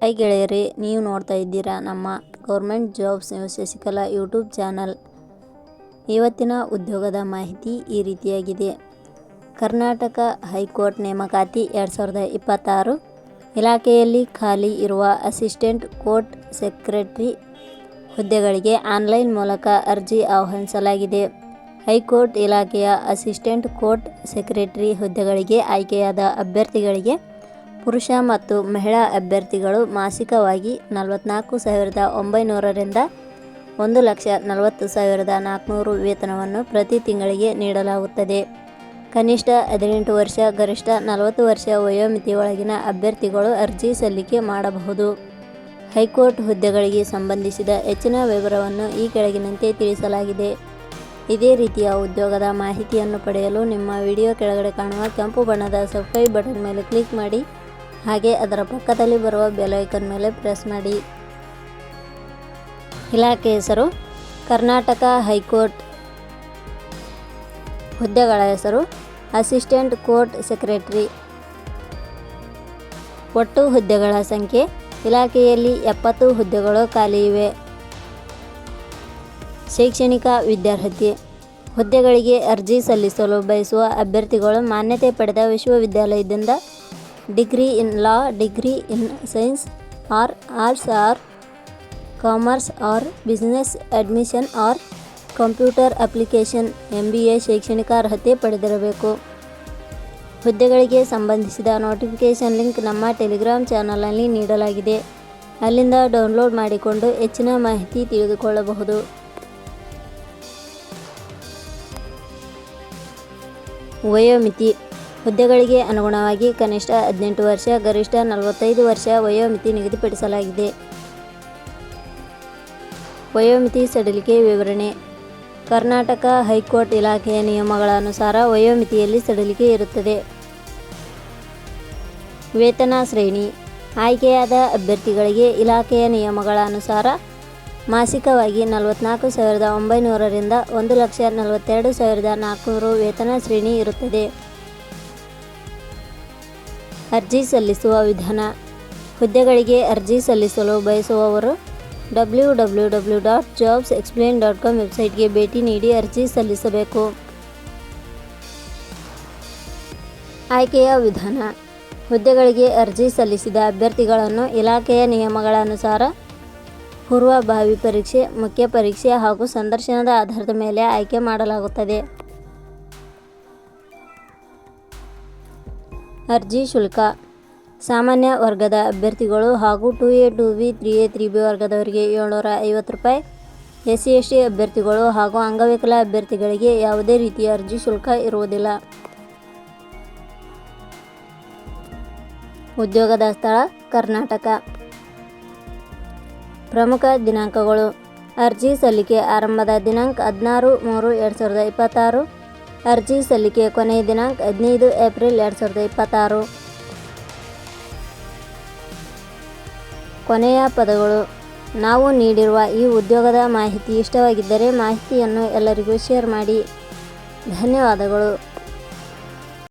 Hi ಗೆಳೆಯರೇ, ನೀವು ನೋಡ್ತಾ ಇದ್ದೀರಾ ನಮ್ಮ government jobs news Shashikala YouTube channel. ಇವತ್ತಿನ ಉದ್ಯೋಗದ ಮಾಹಿತಿ ಈ ರೀತಿಯಾಗಿದೆ. ಕರ್ನಾಟಕ ಹೈಕೋರ್ಟ್ ನೇಮಕಾತಿ 2026 ಇಲಾಖೆಯಲ್ಲಿ ಖಾಲಿ ಇರುವ ಅಸಿಸ್ಟೆಂಟ್ ಕೋರ್ಟ್ ಸೆಕ್ರೆಟರಿ ಹುದ್ದೆಗಳಿಗೆ ಆನ್ಲೈನ್ ಮೂಲಕ ಅರ್ಜಿ ಆಹ್ವಾನಿಸಲಾಗಿದೆ. ಹೈಕೋರ್ಟ್ ಇಲಾಖೆಯ ಅಸಿಸ್ಟೆಂಟ್ ಕೋರ್ಟ್ ಸೆಕ್ರೆಟರಿ ಹುದ್ದೆಗಳಿಗೆ ಆಯ್ಕೆಯಾದ ಅಭ್ಯರ್ಥಿಗಳಿಗೆ ಪುರುಷ ಮತ್ತು ಮಹಿಳಾ ಅಭ್ಯರ್ಥಿಗಳು ಮಾಸಿಕವಾಗಿ 44,900 ರಿಂದ 1,40,400 ವೇತನವನ್ನು ಪ್ರತಿ ತಿಂಗಳಿಗೆ ನೀಡಲಾಗುತ್ತದೆ. ಕನಿಷ್ಠ 18 ವರ್ಷ, ಗರಿಷ್ಠ 40 ವರ್ಷ ವಯೋಮಿತಿ ಒಳಗಿನ ಅಭ್ಯರ್ಥಿಗಳು ಅರ್ಜಿ ಸಲ್ಲಿಕೆ ಮಾಡಬಹುದು. ಹೈಕೋರ್ಟ್ ಹುದ್ದೆಗಳಿಗೆ ಸಂಬಂಧಿಸಿದ ಹೆಚ್ಚಿನ ವಿವರವನ್ನು ಈ ಕೆಳಗಿನಂತೆ ತಿಳಿಸಲಾಗಿದೆ. ಇದೇ ರೀತಿಯ ಉದ್ಯೋಗದ ಮಾಹಿತಿಯನ್ನು ಪಡೆಯಲು ನಿಮ್ಮ ವಿಡಿಯೋ ಕೆಳಗಡೆ ಕಾಣುವ ಕೆಂಪು ಬಣ್ಣದ ಸಬ್ಸ್ಕ್ರೈಬ್ ಬಟನ್ ಮೇಲೆ ಕ್ಲಿಕ್ ಮಾಡಿ, ಹಾಗೆ ಅದರ ಪಕ್ಕದಲ್ಲಿ ಬರುವ ಬೆಲ್ ಐಕಾನ್ ಮೇಲೆ ಪ್ರೆಸ್ ಮಾಡಿ. ಇಲಾಖೆ ಹೆಸರು ಕರ್ನಾಟಕ ಹೈಕೋರ್ಟ್. ಹುದ್ದೆಗಳ ಹೆಸರು ಅಸಿಸ್ಟೆಂಟ್ ಕೋರ್ಟ್ ಸೆಕ್ರೆಟರಿ. ಒಟ್ಟು ಹುದ್ದೆಗಳ ಸಂಖ್ಯೆ ಇಲಾಖೆಯಲ್ಲಿ 70 ಹುದ್ದೆಗಳು ಖಾಲಿ ಇವೆ. ಶೈಕ್ಷಣಿಕ ವಿದ್ಯಾರ್ಹತೆ. ಹುದ್ದೆಗಳಿಗೆ ಅರ್ಜಿ ಸಲ್ಲಿಸಲು ಬಯಸುವ ಅಭ್ಯರ್ಥಿಗಳು ಮಾನ್ಯತೆ ಪಡೆದ ವಿಶ್ವವಿದ್ಯಾಲಯದಿಂದ degree in law, degree in science or arts or commerce or business admission or computer application MBA ಶೈಕ್ಷಣಿಕ ಅರ್ಹತೆ ಪಡೆದಿರಬೇಕು. ಹುದ್ದೆಗಳಿಗೆ ಸಂಬಂಧಿಸಿದ ನೋಟಿಫಿಕೇಷನ್ ಲಿಂಕ್ ನಮ್ಮ ಟೆಲಿಗ್ರಾಮ್ ಚಾನಲ್ನಲ್ಲಿ ನೀಡಲಾಗಿದೆ. ಅಲ್ಲಿಂದ ಡೌನ್ಲೋಡ್ ಮಾಡಿಕೊಂಡು ಹೆಚ್ಚಿನ ಮಾಹಿತಿ ತಿಳಿದುಕೊಳ್ಳಬಹುದು. ವಯೋಮಿತಿ. ಹುದ್ದೆಗಳಿಗೆ ಅನುಗುಣವಾಗಿ ಕನಿಷ್ಠ 18 ವರ್ಷ, ಗರಿಷ್ಠ 45 ವರ್ಷ ವಯೋಮಿತಿ ನಿಗದಿಪಡಿಸಲಾಗಿದೆ. ವಯೋಮಿತಿ ಸಡಿಲಿಕೆ ವಿವರಣೆ. ಕರ್ನಾಟಕ ಹೈಕೋರ್ಟ್ ಇಲಾಖೆಯ ನಿಯಮಗಳ ಅನುಸಾರ ವಯೋಮಿತಿಯಲ್ಲಿ ಸಡಿಲಿಕೆ ಇರುತ್ತದೆ. ವೇತನ ಶ್ರೇಣಿ. ಆಯ್ಕೆಯಾದ ಅಭ್ಯರ್ಥಿಗಳಿಗೆ ಇಲಾಖೆಯ ನಿಯಮಗಳ ಅನುಸಾರ ಮಾಸಿಕವಾಗಿ 44,900 ರಿಂದ 1,42,400 ವೇತನ ಶ್ರೇಣಿ ಇರುತ್ತದೆ. ಅರ್ಜಿ ಸಲ್ಲಿಸುವ ವಿಧಾನ. ಹುದ್ದೆಗಳಿಗೆ ಅರ್ಜಿ ಸಲ್ಲಿಸಲು ಬಯಸುವವರು www.jobsexplain.com ವೆಬ್ಸೈಟ್ಗೆ ಭೇಟಿ ನೀಡಿ ಅರ್ಜಿ ಸಲ್ಲಿಸಬೇಕು. ಆಯ್ಕೆಯ ವಿಧಾನ. ಹುದ್ದೆಗಳಿಗೆ ಅರ್ಜಿ ಸಲ್ಲಿಸಿದ ಅಭ್ಯರ್ಥಿಗಳನ್ನು ಇಲಾಖೆಯ ನಿಯಮಗಳ ಅನುಸಾರ ಪೂರ್ವಭಾವಿ ಪರೀಕ್ಷೆ, ಮುಖ್ಯ ಪರೀಕ್ಷೆ ಹಾಗೂ ಸಂದರ್ಶನದ ಆಧಾರದ ಮೇಲೆ ಆಯ್ಕೆ ಮಾಡಲಾಗುತ್ತದೆ. ಅರ್ಜಿ ಶುಲ್ಕ. ಸಾಮಾನ್ಯ ವರ್ಗದ ಅಭ್ಯರ್ಥಿಗಳು ಹಾಗೂ 2A 2B 3A 3B ವರ್ಗದವರಿಗೆ 750 ರೂಪಾಯಿ. SC ST ಅಭ್ಯರ್ಥಿಗಳು ಹಾಗೂ ಅಂಗವಿಕಲ ಅಭ್ಯರ್ಥಿಗಳಿಗೆ ಯಾವುದೇ ರೀತಿಯ ಅರ್ಜಿ ಶುಲ್ಕ ಇರುವುದಿಲ್ಲ. ಉದ್ಯೋಗದ ಸ್ಥಳ ಕರ್ನಾಟಕ. ಪ್ರಮುಖ ದಿನಾಂಕಗಳು. ಅರ್ಜಿ ಸಲ್ಲಿಕೆ ಆರಂಭದ ದಿನಾಂಕ 16/3/2026. ಅರ್ಜಿ ಸಲ್ಲಿಕೆ ಕೊನೆಯ ದಿನಾಂಕ 15 ಏಪ್ರಿಲ್ 2026. ಕೊನೆಯ ಪದಗಳು. ನಾವು ನೀಡಿರುವ ಈ ಉದ್ಯೋಗದ ಮಾಹಿತಿ ಇಷ್ಟವಾಗಿದ್ದರೆ ಮಾಹಿತಿಯನ್ನು ಎಲ್ಲರಿಗೂ ಶೇರ್ ಮಾಡಿ. ಧನ್ಯವಾದಗಳು.